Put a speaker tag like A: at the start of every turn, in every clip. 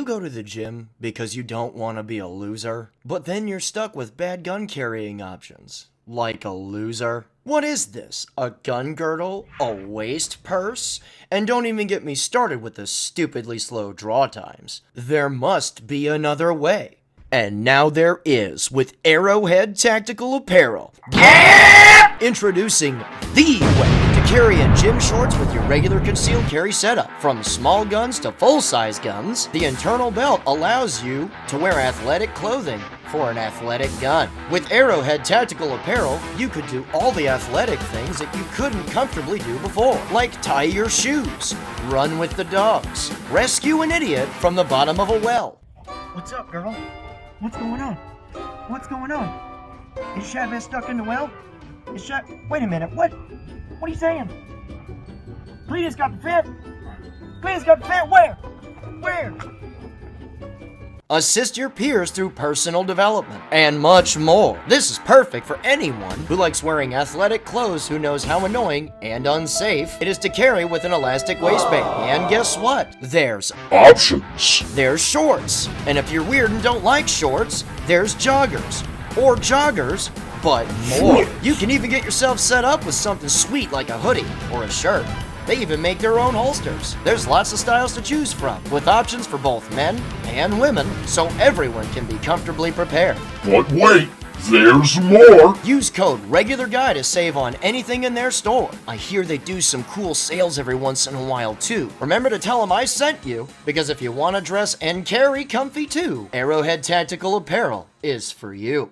A: go to the gym because you don't want to be a loser, but then you're stuck with bad gun carrying options? Like a loser? What is this? A gun girdle? A waist purse? And don't even get me started with the stupidly slow draw times. There must be another way. And now there is with Arrowhead Tactical Apparel. Yeah! Introducing the way to carry in gym shorts with your regular concealed carry setup. From small guns to full-size guns, the internal belt allows you to wear athletic clothing for an athletic gun. With Arrowhead Tactical Apparel, you could do all the athletic things that you couldn't comfortably do before, like tie your shoes, run with the dogs, rescue an idiot from the bottom of a well.
B: What's up, girl? What's going on? What's going on? Is Chavez stuck in the well? Wait a minute, what? What are you saying? Cletus got the fit? Cletus got the fit? Where? Where?
A: Assist your peers through personal development, and much more. This is perfect for anyone who likes wearing athletic clothes who knows how annoying and unsafe it is to carry with an elastic waistband. And guess what? There's
C: options.
A: There's shorts. And if you're weird and don't like shorts, there's joggers. Or joggers, but more. You can even get yourself set up with something sweet like a hoodie or a shirt. They even make their own holsters. There's lots of styles to choose from, with options for both men and women, so everyone can be comfortably prepared.
C: But wait, there's more!
A: Use code REGULARGUY to save on anything in their store. I hear they do some cool sales every once in a while too. Remember to tell them I sent you, because if you want to dress and carry comfy too, Arrowhead Tactical Apparel is for you.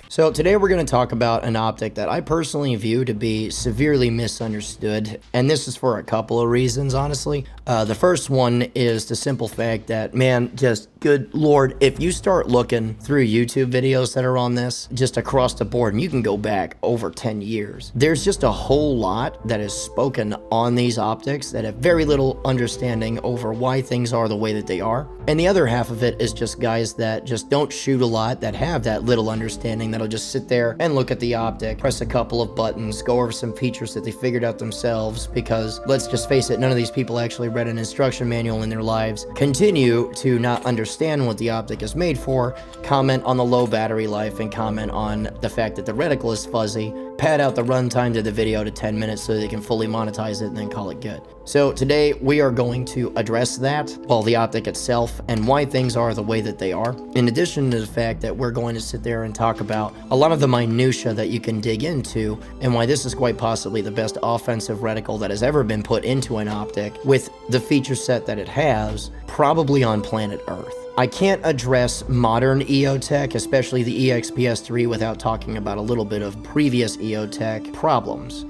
A: So today we're going to talk about an optic that I personally view to be severely misunderstood, and this is for a couple of reasons, honestly. The first one is the simple fact that, man, just good lord, if you start looking through YouTube videos that are on this, just across the board, and you can go back over 10 years, there's just a whole lot that is spoken on these optics that have very little understanding over why things are the way that they are. And the other half of it is just guys that just don't shoot a lot, that have that little understanding, that'll just sit there and look at the optic, press a couple of buttons, go over some features that they figured out themselves, because let's just face it, none of these people actually read an instruction manual in their lives, continue to not understand what the optic is made for, comment on the low battery life, and comment on the fact that the reticle is fuzzy, pad out the runtime to the video to 10 minutes so they can fully monetize it and then call it good. So today we are going to address that, well, the optic itself, and why things are the way that they are. In addition to the fact that we're going to sit there and talk about a lot of the minutia that you can dig into, and why this is quite possibly the best offensive reticle that has ever been put into an optic with the feature set that it has, probably on planet Earth. I can't address modern EOTECH, especially the EXPS3, without talking about a little bit of previous EOTECH problems.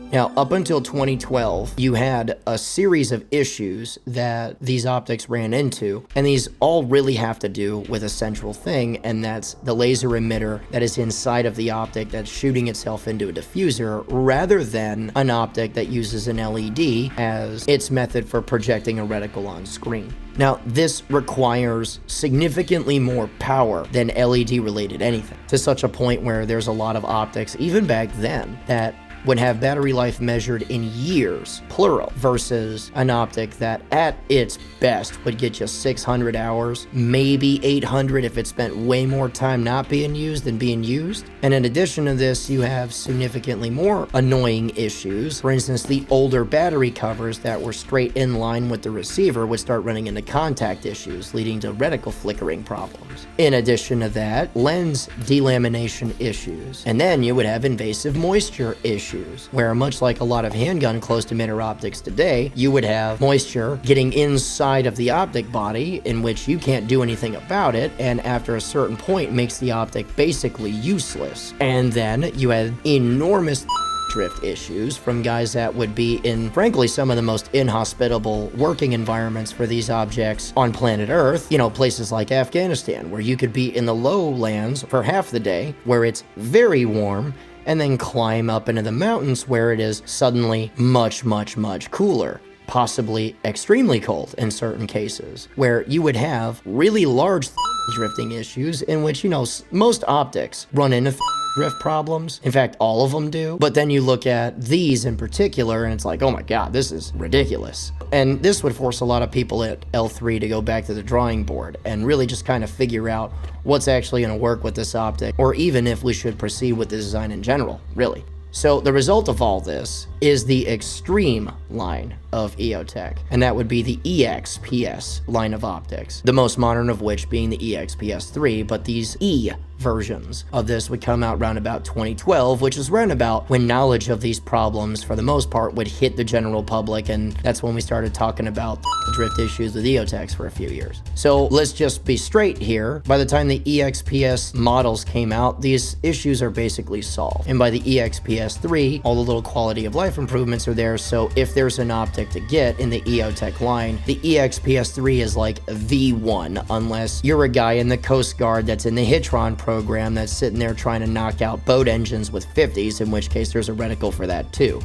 A: Now, up until 2012, you had a series of issues that these optics ran into, and these all really have to do with a central thing, and that's the laser emitter that is inside of the optic that's shooting itself into a diffuser, rather than an optic that uses an LED as its method for projecting a reticle on screen. Now, this requires significantly more power than LED-related anything, to such a point where there's a lot of optics, even back then, that would have battery life measured in years, plural, versus an optic that at its best would get you 600 hours, maybe 800 if it spent way more time not being used than being used. And in addition to this, you have significantly more annoying issues. For instance, the older battery covers that were straight in line with the receiver would start running into contact issues, leading to reticle flickering problems. In addition to that, lens delamination issues. And then you would have invasive moisture issues, where much like a lot of handgun closed emitter optics today, you would have moisture getting inside of the optic body in which you can't do anything about it, and after a certain point makes the optic basically useless. And then you had enormous drift issues from guys that would be in, frankly, some of the most inhospitable working environments for these objects on planet Earth. You know, places like Afghanistan, where you could be in the lowlands for half the day, where it's very warm, and then climb up into the mountains where it is suddenly much, much, much cooler. Possibly extremely cold in certain cases, where you would have really large drifting issues in which, you know, most optics run into drift problems. In fact, all of them do. But then you look at these in particular and it's like, oh my God, this is ridiculous. And this would force a lot of people at L3 to go back to the drawing board and really just kind of figure out what's actually going to work with this optic, or even if we should proceed with the design in general, really. So the result of all this is the extreme line of EOTECH, and that would be the EXPS line of optics, the most modern of which being the EXPS3, but these E versions of this would come out around about 2012, which is around about when knowledge of these problems for the most part would hit the general public, and that's when we started talking about the drift issues with EOTECHs for a few years. So let's just be straight here. By the time the EXPS models came out, these issues are basically solved, and by the EXPS3, all the little quality of life improvements are there. So if there's an optic to get in the EOTECH line, the EXPS3 is like the one, unless you're a guy in the Coast Guard that's in the Hitron program that's sitting there trying to knock out boat engines with 50s, in which case there's a reticle for that too.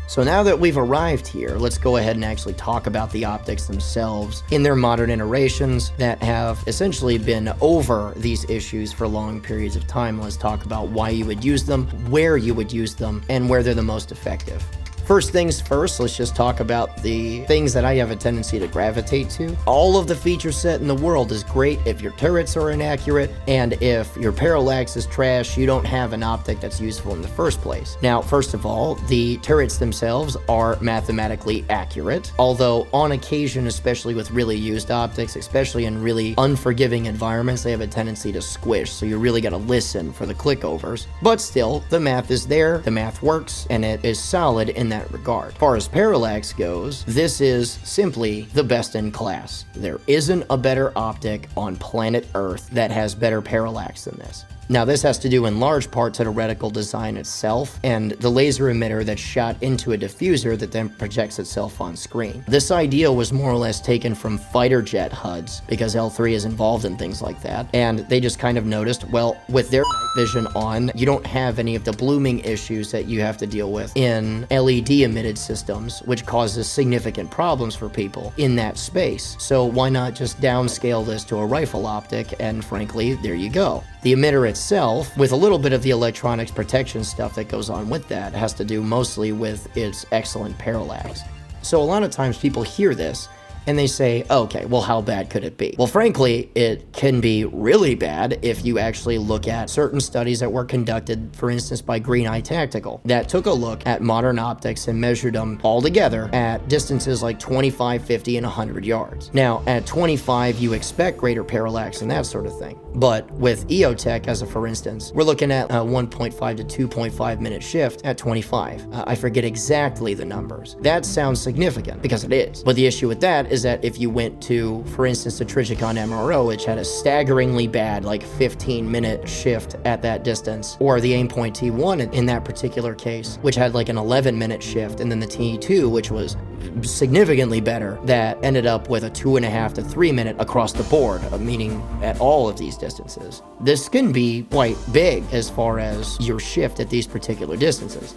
A: So now that we've arrived here, let's go ahead and actually talk about the optics themselves in their modern iterations that have essentially been over these issues for long periods of time. Let's talk about why you would use them, where you would use them, and where they're the most effective. First things first, let's just talk about the things that I have a tendency to gravitate to. All of the feature set in the world is great if your turrets are inaccurate, and if your parallax is trash, you don't have an optic that's useful in the first place. Now, first of all, the turrets themselves are mathematically accurate, although on occasion, especially with really used optics, especially in really unforgiving environments, they have a tendency to squish, so you really gotta listen for the clickovers. But still, the math is there, the math works, and it is solid in that regard. As far as parallax goes, this is simply the best in class. There isn't a better optic on planet Earth that has better parallax than this. Now, this has to do in large part to the reticle design itself and the laser emitter that's shot into a diffuser that then projects itself on screen. This idea was more or less taken from fighter jet HUDs because L3 is involved in things like that, and they just kind of noticed, well, with their night vision on, you don't have any of the blooming issues that you have to deal with in LED emitted systems, which causes significant problems for people in that space. So why not just downscale this to a rifle optic, and frankly, there you go. The emitter itself, with a little bit of the electronics protection stuff that goes on with that, has to do mostly with its excellent parallax. So a lot of times people hear this and they say, okay, well, how bad could it be? Well, frankly, it can be really bad if you actually look at certain studies that were conducted, for instance, by Green Eye Tactical, that took a look at modern optics and measured them all together at distances like 25, 50, and 100 yards. Now, at 25, you expect greater parallax and that sort of thing. But with EOTECH, as a for instance, we're looking at a 1.5 to 2.5 minute shift at 25. I forget exactly the numbers. That sounds significant, because it is. But the issue with that is that if you went to, for instance, the Trigicon MRO, which had a staggeringly bad, like 15-minute shift at that distance, or the Aimpoint T1 in that particular case, which had like an 11-minute shift, and then the T2, which was significantly better, that ended up with a 2.5 to 3 minute across the board, meaning at all of these distances. This can be quite big as far as your shift at these particular distances.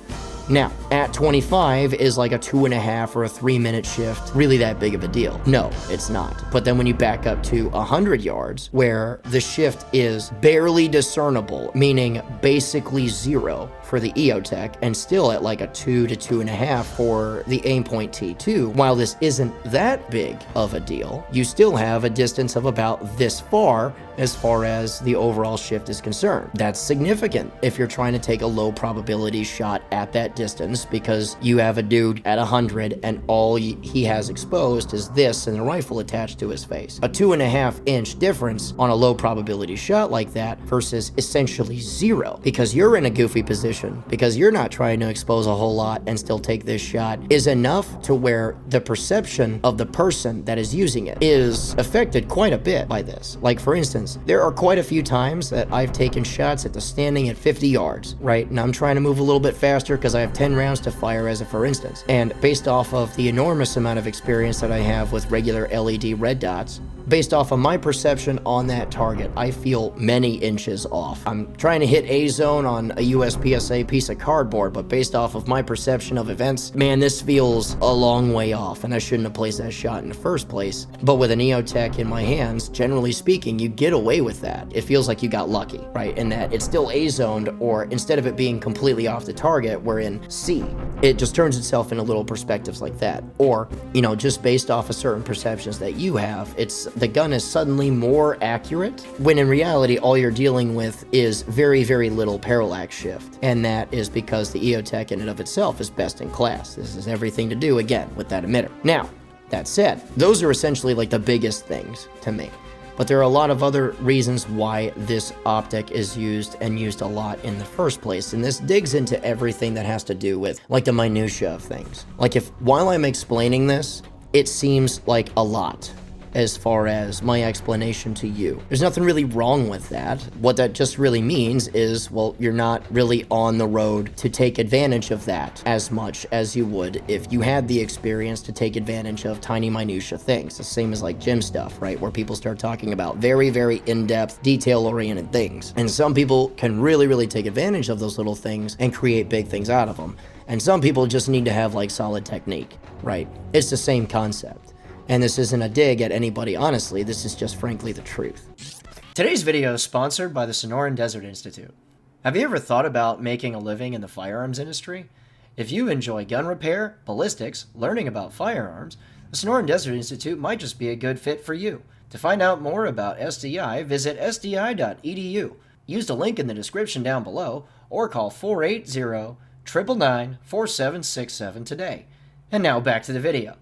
A: Now, at 25 is like a 2.5 or a 3 minute shift really that big of a deal? No, it's not. But then when you back up to 100 yards, where the shift is barely discernible, meaning basically zero for the EOTECH, and still at like a 2 to 2.5 for the Aimpoint T2, while this isn't that big of a deal, you still have a distance of about this far as the overall shift is concerned. That's significant if you're trying to take a low probability shot at that distance, because you have a dude at 100 and all he has exposed is this and a rifle attached to his face. A 2.5 inch difference on a low probability shot like that versus essentially zero, because you're in a goofy position, because you're not trying to expose a whole lot and still take this shot, is enough to where the perception of the person that is using it is affected quite a bit by this. Like, for instance, there are quite a few times that I've taken shots at the standing at 50 yards, right? And I'm trying to move a little bit faster because I have 10 rounds to fire, as a for instance. And based off of the enormous amount of experience that I have with regular LED red dots, Based off of my perception on that target, I feel many inches off. I'm trying to hit A zone on a USPSA piece of cardboard, but based off of my perception of events, man, this feels a long way off, and I shouldn't have placed that shot in the first place. But with an EOTECH in my hands, generally speaking, you get away with that. It feels like you got lucky, right? In that it's still A zoned, or instead of it being completely off the target, we're in C. It just turns itself into little perspectives like that. Or, you know, just based off of certain perceptions that you have, it's the gun is suddenly more accurate, when in reality, all you're dealing with is very, very little parallax shift. And that is because the EOTECH in and of itself is best in class. This has everything to do, again, with that emitter. Now, that said, those are essentially like the biggest things to me. But there are a lot of other reasons why this optic is used, and used a lot in the first place. And this digs into everything that has to do with like the minutia of things. Like if while I'm explaining this, it seems like a lot as far as my explanation to you. There's nothing really wrong with that. What that just really means is, well, you're not really on the road to take advantage of that as much as you would if you had the experience to take advantage of tiny minutia things. The same as like gym stuff, right? Where people start talking about very, very in-depth, detail-oriented things. And some people can really, really take advantage of those little things and create big things out of them. And some people just need to have like solid technique, right? It's the same concept. And this isn't a dig at anybody, honestly, this is just frankly the truth. Today's video is sponsored by the Sonoran Desert Institute. Have you ever thought about making a living in the firearms industry? If you enjoy gun repair, ballistics, learning about firearms, the Sonoran Desert Institute might just be a good fit for you. To find out more about SDI, visit sdi.edu. Use the link in the description down below, or call 480-999-4767 today. And now back to the video.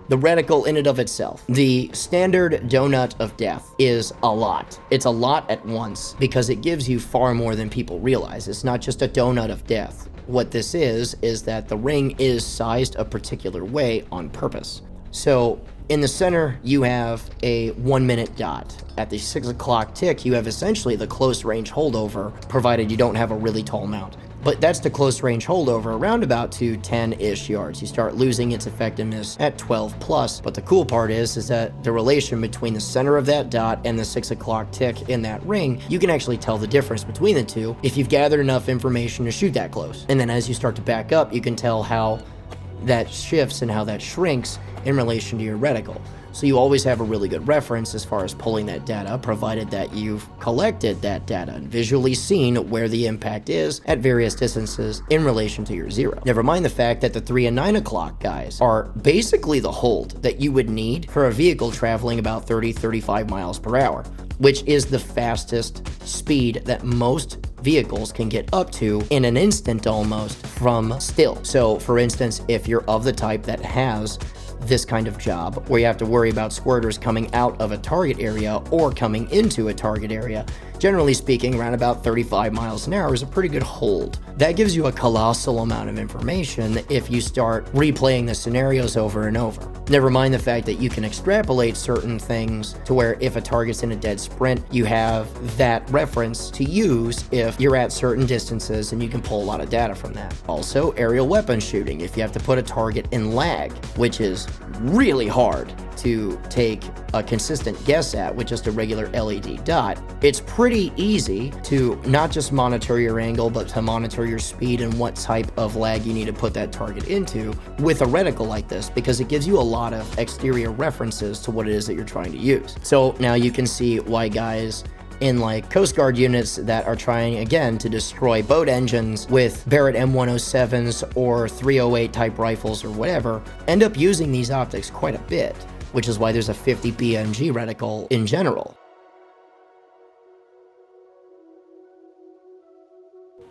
A: The reticle in and of itself, the standard donut of death, is a lot. It's a lot at once because it gives you far more than people realize. It's not just a donut of death. What this is that the ring is sized a particular way on purpose. So in the center, you have a 1 minute dot. At the 6 o'clock tick, you have essentially the close range holdover, provided you don't have a really tall mount. But that's the close range holdover around about to 10-ish yards. You start losing its effectiveness at 12 plus. But the cool part is that the relation between the center of that dot and the 6 o'clock tick in that ring, you can actually tell the difference between the two if you've gathered enough information to shoot that close. And then as you start to back up, you can tell how that shifts and how that shrinks in relation to your reticle. So you always have a really good reference as far as pulling that data, provided that you've collected that data and visually seen where the impact is at various distances in relation to your zero. Never mind the fact that the 3 and 9 o'clock guys are basically the hold that you would need for a vehicle traveling about 30-35 miles per hour, which is the fastest speed that most vehicles can get up to in an instant almost from still. So for instance, if you're of the type that has this kind of job where you have to worry about squirters coming out of a target area or coming into a target area, generally speaking, around about 35 miles an hour is a pretty good hold. That gives you a colossal amount of information if you start replaying the scenarios over and over. Never mind the fact that you can extrapolate certain things to where if a target's in a dead sprint, you have that reference to use if you're at certain distances, and you can pull a lot of data from that. Also, aerial weapon shooting, if you have to put a target in lag, which is really hard to take a consistent guess at with just a regular LED dot, it's pretty easy to not just monitor your angle, but to monitor your speed and what type of lag you need to put that target into with a reticle like this, because it gives you a lot of exterior references to what it is that you're trying to use. So now you can see why guys in like Coast Guard units that are trying again to destroy boat engines with Barrett M107s or 308 type rifles or whatever end up using these optics quite a bit, which is why there's a 50 BMG reticle in general.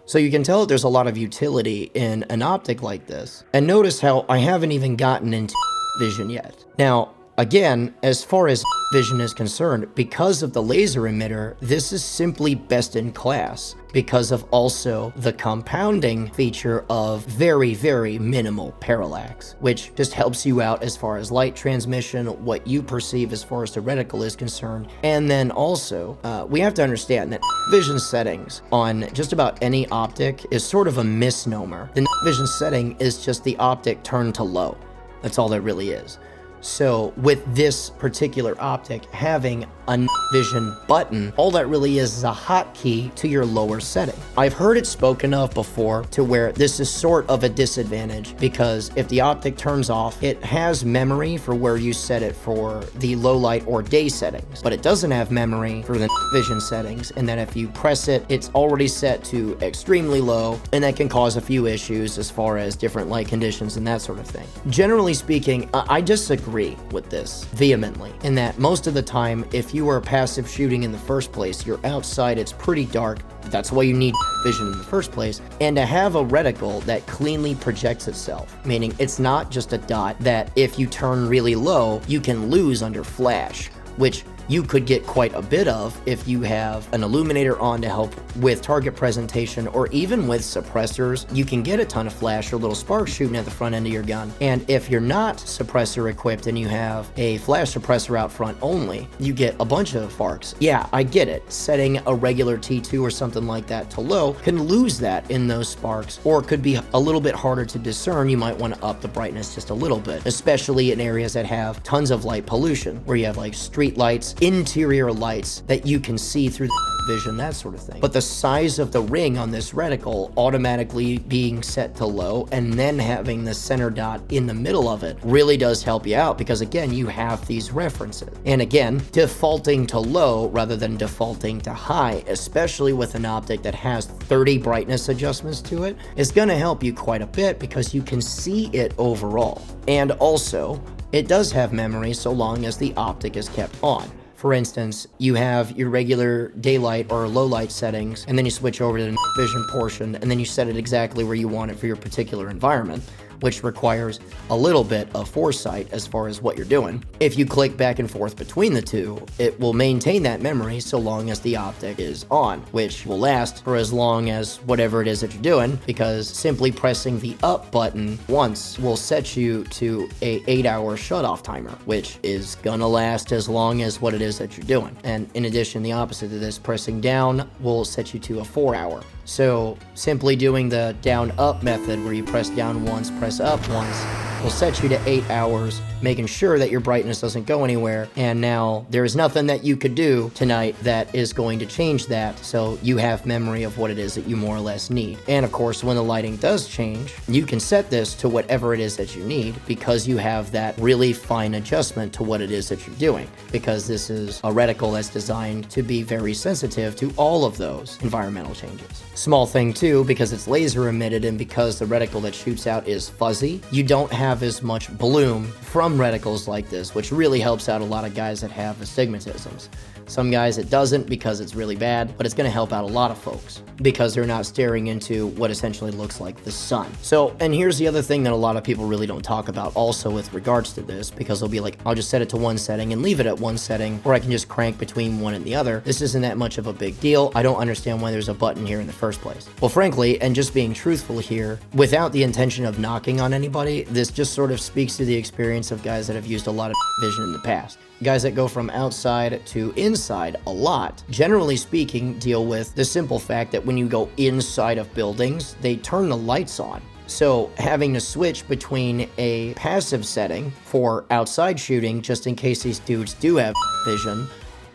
A: So you can tell that there's a lot of utility in an optic like this. And notice how I haven't even gotten into vision yet. Now, Again, as far as vision is concerned, because of the laser emitter, this is simply best in class because of also the compounding feature of very, very minimal parallax, which just helps you out as far as light transmission, what you perceive as far as the reticle is concerned. And then also, we have to understand that vision settings on just about any optic is sort of a misnomer. The vision setting is just the optic turned to low. That's all that really is. So with this particular optic having a vision button, all that really is a hotkey to your lower setting. I've heard it spoken of before to where this is sort of a disadvantage because if the optic turns off, it has memory for where you set it for the low light or day settings, but it doesn't have memory for the vision settings, and that if you press it, it's already set to extremely low, and that can cause a few issues as far as different light conditions and that sort of thing. Generally speaking, I disagree with this vehemently in that most of the time, if you are passive shooting in the first place, you're outside, it's pretty dark. That's why you need vision in the first place. And to have a reticle that cleanly projects itself, meaning it's not just a dot that if you turn really low, you can lose under flash, which you could get quite a bit of if you have an illuminator on to help with target presentation, or even with suppressors, you can get a ton of flash or little sparks shooting at the front end of your gun. And if you're not suppressor equipped and you have a flash suppressor out front only, you get a bunch of sparks. Yeah, I get it. Setting a regular T2 or something like that to low can lose that in those sparks, or it could be a little bit harder to discern. You might want to up the brightness just a little bit, especially in areas that have tons of light pollution, where you have like street lights, interior lights that you can see through the vision, that sort of thing. But the size of the ring on this reticle automatically being set to low and then having the center dot in the middle of it really does help you out because again, you have these references. And again, defaulting to low rather than defaulting to high, especially with an optic that has 30 brightness adjustments to it, is going to help you quite a bit because you can see it overall. And also, it does have memory so long as the optic is kept on. For instance, you have your regular daylight or low light settings, and then you switch over to the vision portion, and then you set it exactly where you want it for your particular environment, which requires a little bit of foresight as far as what you're doing. If you click back and forth between the two, it will maintain that memory so long as the optic is on, which will last for as long as whatever it is that you're doing, because simply pressing the up button once will set you to a 8-hour shutoff timer, which is gonna last as long as what it is that you're doing. And in addition, the opposite of this, pressing down will set you to a 4-hour. So simply doing the down up method where you press down once, press up once, will set you to 8 hours, making sure that your brightness doesn't go anywhere. And now there is nothing that you could do tonight that is going to change that, so you have memory of what it is that you more or less need. And of course, when the lighting does change, you can set this to whatever it is that you need because you have that really fine adjustment to what it is that you're doing, because this is a reticle that's designed to be very sensitive to all of those environmental changes. Small thing too, because it's laser emitted and because the reticle that shoots out is fuzzy, you don't have as much bloom from reticles like this, which really helps out a lot of guys that have astigmatisms. Some guys it doesn't because it's really bad, but it's going to help out a lot of folks because they're not staring into what essentially looks like the sun. So, and here's the other thing that a lot of people really don't talk about also with regards to this, because they'll be like, I'll just set it to one setting and leave it at one setting, or I can just crank between one and the other. This isn't that much of a big deal. I don't understand why there's a button here in the first place. Well, frankly, and just being truthful here, without the intention of knocking on anybody, this just sort of speaks to the experience of guys that have used a lot of vision in the past. Guys that go from outside to inside a lot, generally speaking, deal with the simple fact that when you go inside of buildings, they turn the lights on. So having to switch between a passive setting for outside shooting, just in case these dudes do have vision,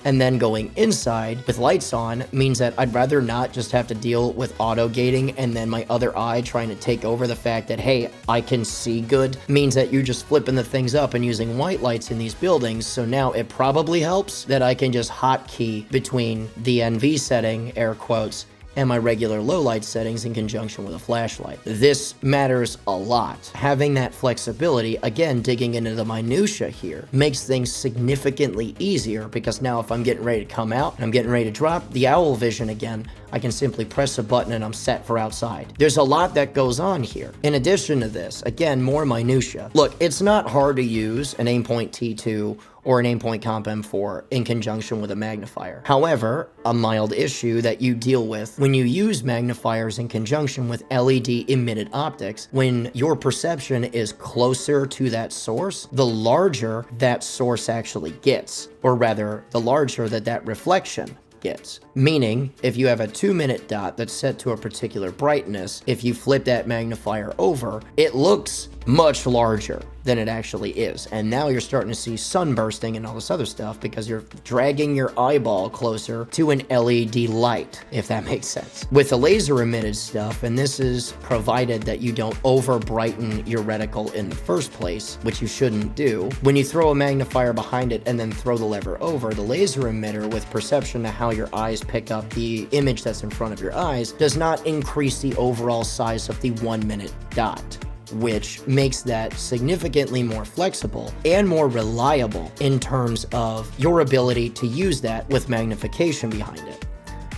A: and then going inside with lights on means that I'd rather not just have to deal with auto gating and then my other eye trying to take over the fact that, hey, I can see good, means that you're just flipping the things up and using white lights in these buildings. So now it probably helps that I can just hotkey between the NV setting, air quotes, and my regular low light settings in conjunction with a flashlight. This matters a lot. Having that flexibility, again, digging into the minutia here, makes things significantly easier, because now if I'm getting ready to come out and I'm getting ready to drop the owl vision again, I can simply press a button and I'm set for outside. There's a lot that goes on here. In addition to this, again, more minutia. Look, it's not hard to use an Aimpoint T2 or an Aimpoint Comp M4 in conjunction with a magnifier. However, a mild issue that you deal with when you use magnifiers in conjunction with LED emitted optics, when your perception is closer to that source, the larger that source actually gets, or rather, the larger that reflection gets. Meaning, if you have a 2-minute dot that's set to a particular brightness, if you flip that magnifier over, it looks much larger than it actually is. And now you're starting to see sunbursting and all this other stuff because you're dragging your eyeball closer to an LED light, if that makes sense. With the laser emitted stuff, and this is provided that you don't over brighten your reticle in the first place, which you shouldn't do, when you throw a magnifier behind it and then throw the lever over, the laser emitter, with perception to how your eyes pick up the image that's in front of your eyes, does not increase the overall size of the 1-minute dot, which makes that significantly more flexible and more reliable in terms of your ability to use that with magnification behind it.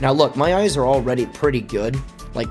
A: Now look, my eyes are already pretty good, like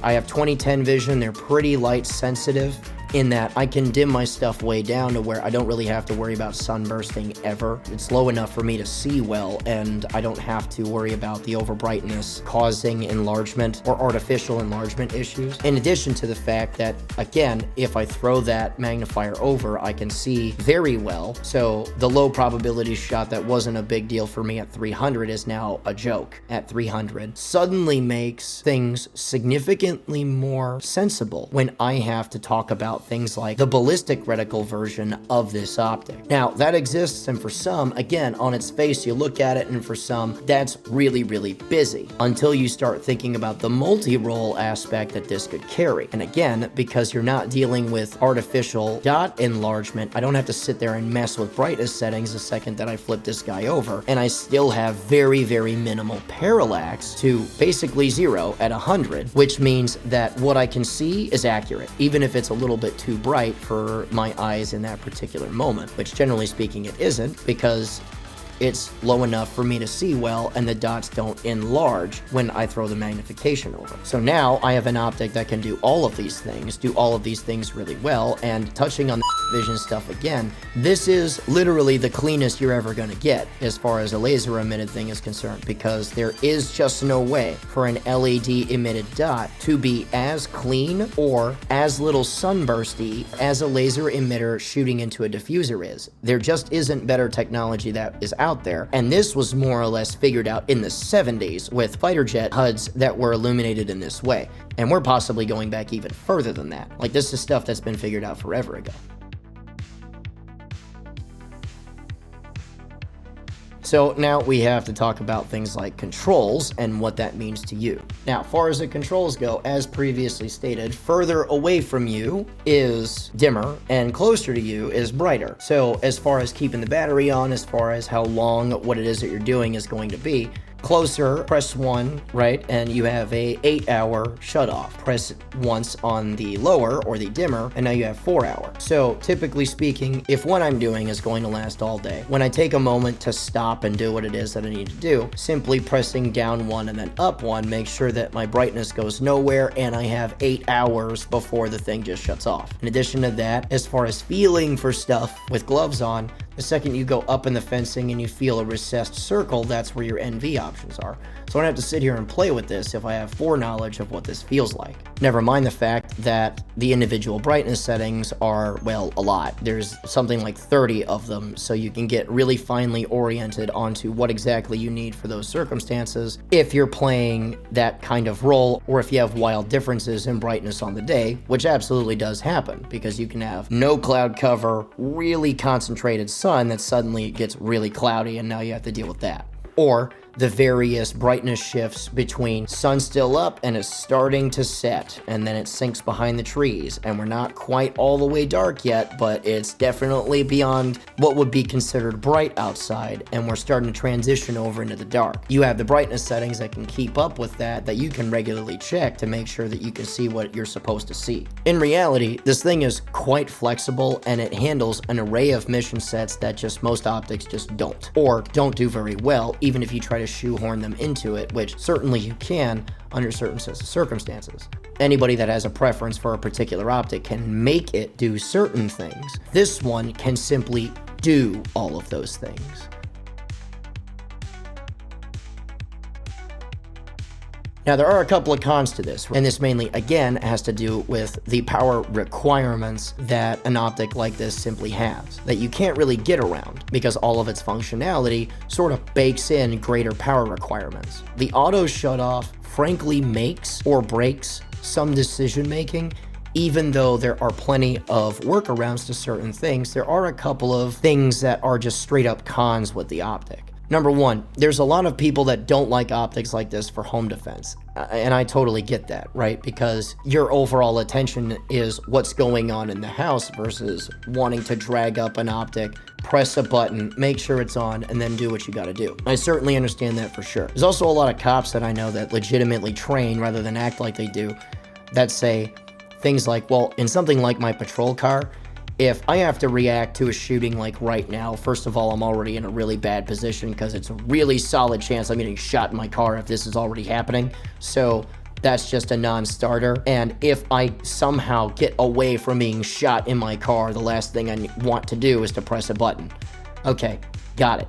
A: I have 20/10 vision, they're pretty light sensitive, in that I can dim my stuff way down to where I don't really have to worry about sunbursting ever. It's low enough for me to see well, and I don't have to worry about the overbrightness causing enlargement or artificial enlargement issues. In addition to the fact that, again, if I throw that magnifier over, I can see very well. So the low probability shot that wasn't a big deal for me at 300 is now a joke at 300. Suddenly makes things significantly more sensible when I have to talk about things like the ballistic reticle version of this optic. Now, that exists, and for some, again, on its face, you look at it, and for some, that's really, really busy, until you start thinking about the multi-role aspect that this could carry. And again, because you're not dealing with artificial dot enlargement, I don't have to sit there and mess with brightness settings the second that I flip this guy over, and I still have very, very minimal parallax to basically 0 at 100, which means that what I can see is accurate, even if it's a little bit too bright for my eyes in that particular moment, which generally speaking it isn't, because it's low enough for me to see well and the dots don't enlarge when I throw the magnification over. So now I have an optic that can do all of these things really well. And touching on the vision stuff again, this is literally the cleanest you're ever going to get as far as a laser emitted thing is concerned, because there is just no way for an LED emitted dot to be as clean or as little sunbursty as a laser emitter shooting into a diffuser is. There just isn't better technology that is out there, and this was more or less figured out in the 70s with fighter jet HUDs that were illuminated in this way, and we're possibly going back even further than that. Like, this is stuff that's been figured out forever ago. So now we have to talk about things like controls and what that means to you. Now, as far as the controls go, as previously stated, further away from you is dimmer and closer to you is brighter. So as far as keeping the battery on, as far as how long what it is that you're doing is going to be, closer, press 1, right, and you have a 8-hour shut off. Press it once on the lower or the dimmer, and now you have 4 hours. So typically speaking, if what I'm doing is going to last all day, when I take a moment to stop and do what it is that I need to do, simply pressing down 1 and then up 1 makes sure that my brightness goes nowhere and I have 8 hours before the thing just shuts off. In addition to that, as far as feeling for stuff with gloves on, the second you go up in the fencing and you feel a recessed circle, that's where your NV options are. So I don't have to sit here and play with this if I have foreknowledge of what this feels like. Never mind the fact that the individual brightness settings are, well, a lot. There's something like 30 of them, so you can get really finely oriented onto what exactly you need for those circumstances if you're playing that kind of role, or if you have wild differences in brightness on the day, which absolutely does happen, because you can have no cloud cover, really concentrated sun that suddenly gets really cloudy, and now you have to deal with that. Or the various brightness shifts between sun's still up and it's starting to set, and then it sinks behind the trees, and we're not quite all the way dark yet, but it's definitely beyond what would be considered bright outside, and we're starting to transition over into the dark. You have the brightness settings that can keep up with that you can regularly check to make sure that you can see what you're supposed to see. In reality, this thing is quite flexible, and it handles an array of mission sets that just most optics just don't, or don't do very well, even if you try to shoehorn them into it, which certainly you can under certain sets of circumstances. Anybody that has a preference for a particular optic can make it do certain things. This one can simply do all of those things. Now, there are a couple of cons to this, and this mainly, again, has to do with the power requirements that an optic like this simply has, that you can't really get around, because all of its functionality sort of bakes in greater power requirements. The auto shutoff frankly makes or breaks some decision making. Even though there are plenty of workarounds to certain things, there are a couple of things that are just straight up cons with the optic. Number one, there's a lot of people that don't like optics like this for home defense. And I totally get that, right? Because your overall attention is what's going on in the house versus wanting to drag up an optic, press a button, make sure it's on, and then do what you gotta do. I certainly understand that for sure. There's also a lot of cops that I know that legitimately train rather than act like they do, that say things like, well, in something like my patrol car, if I have to react to a shooting like right now, first of all, I'm already in a really bad position because it's a really solid chance I'm getting shot in my car if this is already happening. So that's just a non-starter. And if I somehow get away from being shot in my car, the last thing I want to do is to press a button. Okay, got it.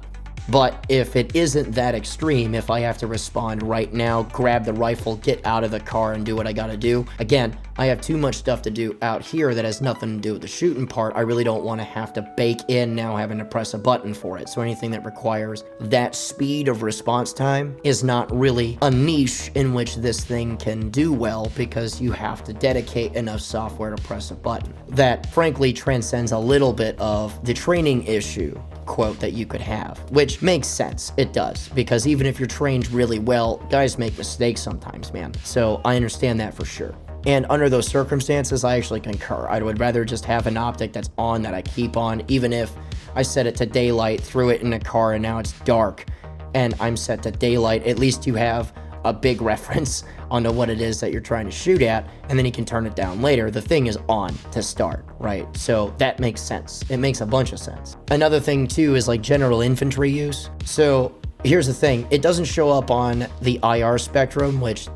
A: But if it isn't that extreme, if I have to respond right now, grab the rifle, get out of the car and do what I gotta do, again, I have too much stuff to do out here that has nothing to do with the shooting part. I really don't want to have to bake in now having to press a button for it. So anything that requires that speed of response time is not really a niche in which this thing can do well, because you have to dedicate enough software to press a button. That frankly transcends a little bit of the training issue quote that you could have, which makes sense. It does, because even if you're trained really well, guys make mistakes sometimes, man. So I understand that for sure. And under those circumstances, I actually concur. I would rather just have an optic that's on that I keep on, even if I set it to daylight, threw it in the car, and now it's dark, and I'm set to daylight. At least you have a big reference onto what it is that you're trying to shoot at, and then you can turn it down later. The thing is on to start, right? So that makes sense. It makes a bunch of sense. Another thing too is like general infantry use. So here's the thing. It doesn't show up on the IR spectrum, which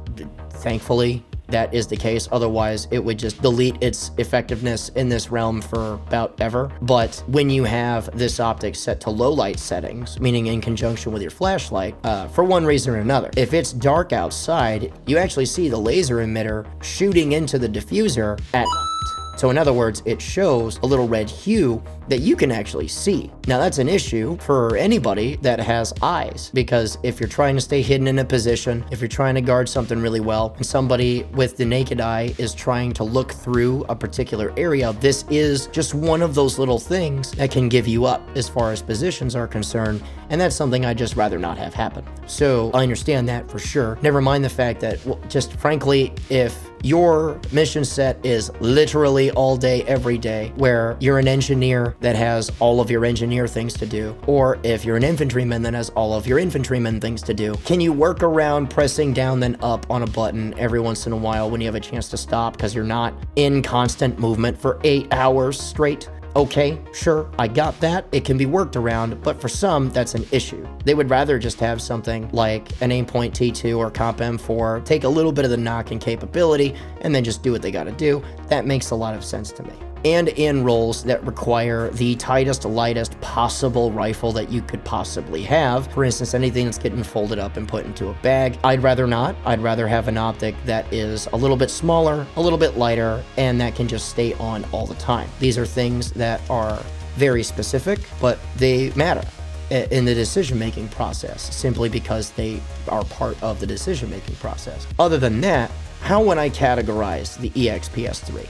A: thankfully that is the case. Otherwise, it would just delete its effectiveness in this realm for about ever. But when you have this optic set to low light settings, meaning in conjunction with your flashlight, for one reason or another, if it's dark outside, you actually see the laser emitter shooting into the diffuser at night. So in other words, it shows a little red hue that you can actually see. Now that's an issue for anybody that has eyes, because if you're trying to stay hidden in a position, if you're trying to guard something really well, and somebody with the naked eye is trying to look through a particular area, this is just one of those little things that can give you up as far as positions are concerned, and that's something I'd just rather not have happen. So I understand that for sure. Never mind the fact that, well, just frankly, if your mission set is literally all day, every day, where you're an engineer that has all of your engineer things to do, or if you're an infantryman that has all of your infantryman things to do, can you work around pressing down then up on a button every once in a while when you have a chance to stop because you're not in constant movement for 8 hours straight? Okay, sure, I got that. It can be worked around, but for some, that's an issue. They would rather just have something like an Aimpoint T2 or Comp M4, take a little bit of the knocking capability, and then just do what they gotta do. That makes a lot of sense to me. And in roles that require the tightest, lightest possible rifle that you could possibly have, for instance, anything that's getting folded up and put into a bag, I'd rather not. I'd rather have an optic that is a little bit smaller, a little bit lighter, and that can just stay on all the time. These are things that are very specific, but they matter in the decision-making process, simply because they are part of the decision-making process. Other than that, how would I categorize the EXPS3?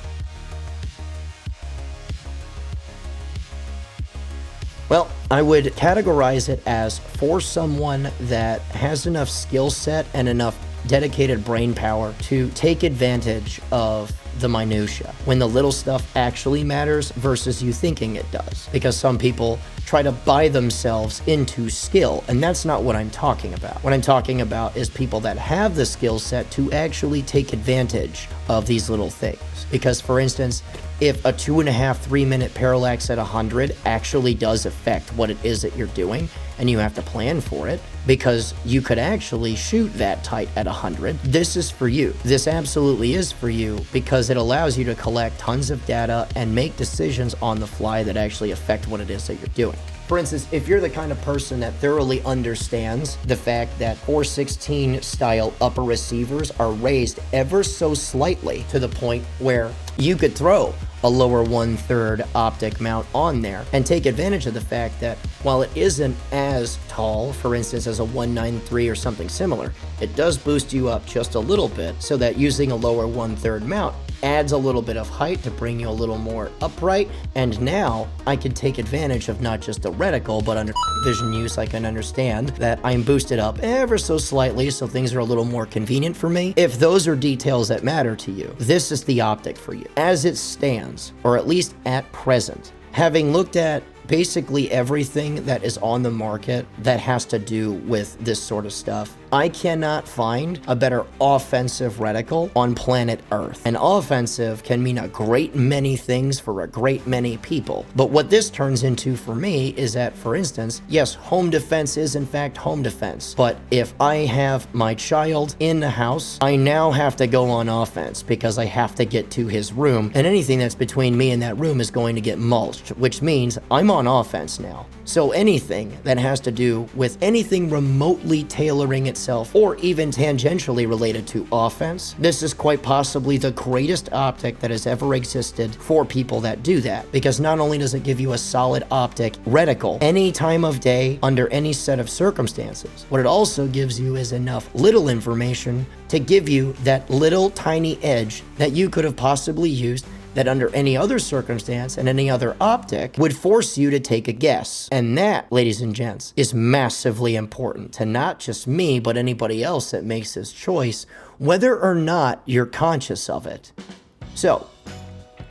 A: Well, I would categorize it as for someone that has enough skill set and enough dedicated brain power to take advantage of the minutia when the little stuff actually matters versus you thinking it does. Because some people try to buy themselves into skill, and that's not what I'm talking about. What I'm talking about is people that have the skill set to actually take advantage of these little things. Because, for instance, if a 2.5, 3 minute parallax at 100 actually does affect what it is that you're doing, and you have to plan for it, because you could actually shoot that tight at 100, this is for you. This absolutely is for you, because it allows you to collect tons of data and make decisions on the fly that actually affect what it is that you're doing. For instance, if you're the kind of person that thoroughly understands the fact that 416 style upper receivers are raised ever so slightly to the point where you could throw a lower 1/3 optic mount on there and take advantage of the fact that while it isn't as tall, for instance, as a 193 or something similar, it does boost you up just a little bit so that using a lower 1/3 mount adds a little bit of height to bring you a little more upright. And now I can take advantage of not just the reticle, but under vision use, I can understand that I'm boosted up ever so slightly so things are a little more convenient for me. If those are details that matter to you, this is the optic for you. As it stands, or at least at present, having looked at basically everything that is on the market that has to do with this sort of stuff, I cannot find a better offensive reticle on planet Earth. And offensive can mean a great many things for a great many people. But what this turns into for me is that, for instance, yes, home defense is in fact home defense. But if I have my child in the house, I now have to go on offense because I have to get to his room. And anything that's between me and that room is going to get mulched, which means I'm on offense now. So anything that has to do with anything remotely tailoring itself or even tangentially related to offense, this is quite possibly the greatest optic that has ever existed for people that do that. Because not only does it give you a solid optic reticle any time of day under any set of circumstances, what it also gives you is enough little information to give you that little tiny edge that you could have possibly used that under any other circumstance and any other optic would force you to take a guess. And that, ladies and gents, is massively important to not just me, but anybody else that makes this choice, whether or not you're conscious of it. So,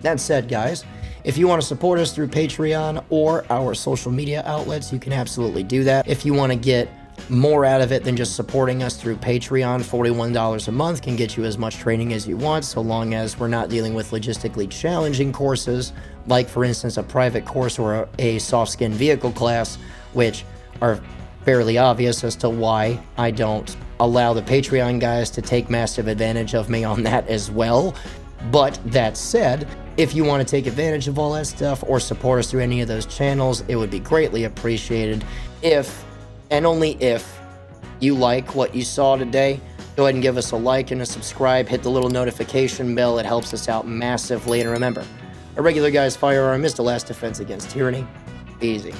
A: that said, guys, if you want to support us through Patreon or our social media outlets, you can absolutely do that. If you want to get more out of it than just supporting us through Patreon, $41 a month can get you as much training as you want, so long as we're not dealing with logistically challenging courses, like for instance a private course or a soft skin vehicle class, which are fairly obvious as to why I don't allow the Patreon guys to take massive advantage of me on that as well. But that said, if you want to take advantage of all that stuff or support us through any of those channels, it would be greatly appreciated. If and only if you like what you saw today, go ahead and give us a like and a subscribe. Hit the little notification bell. It helps us out massively. And remember, a regular guy's firearm is the last defense against tyranny. Easy.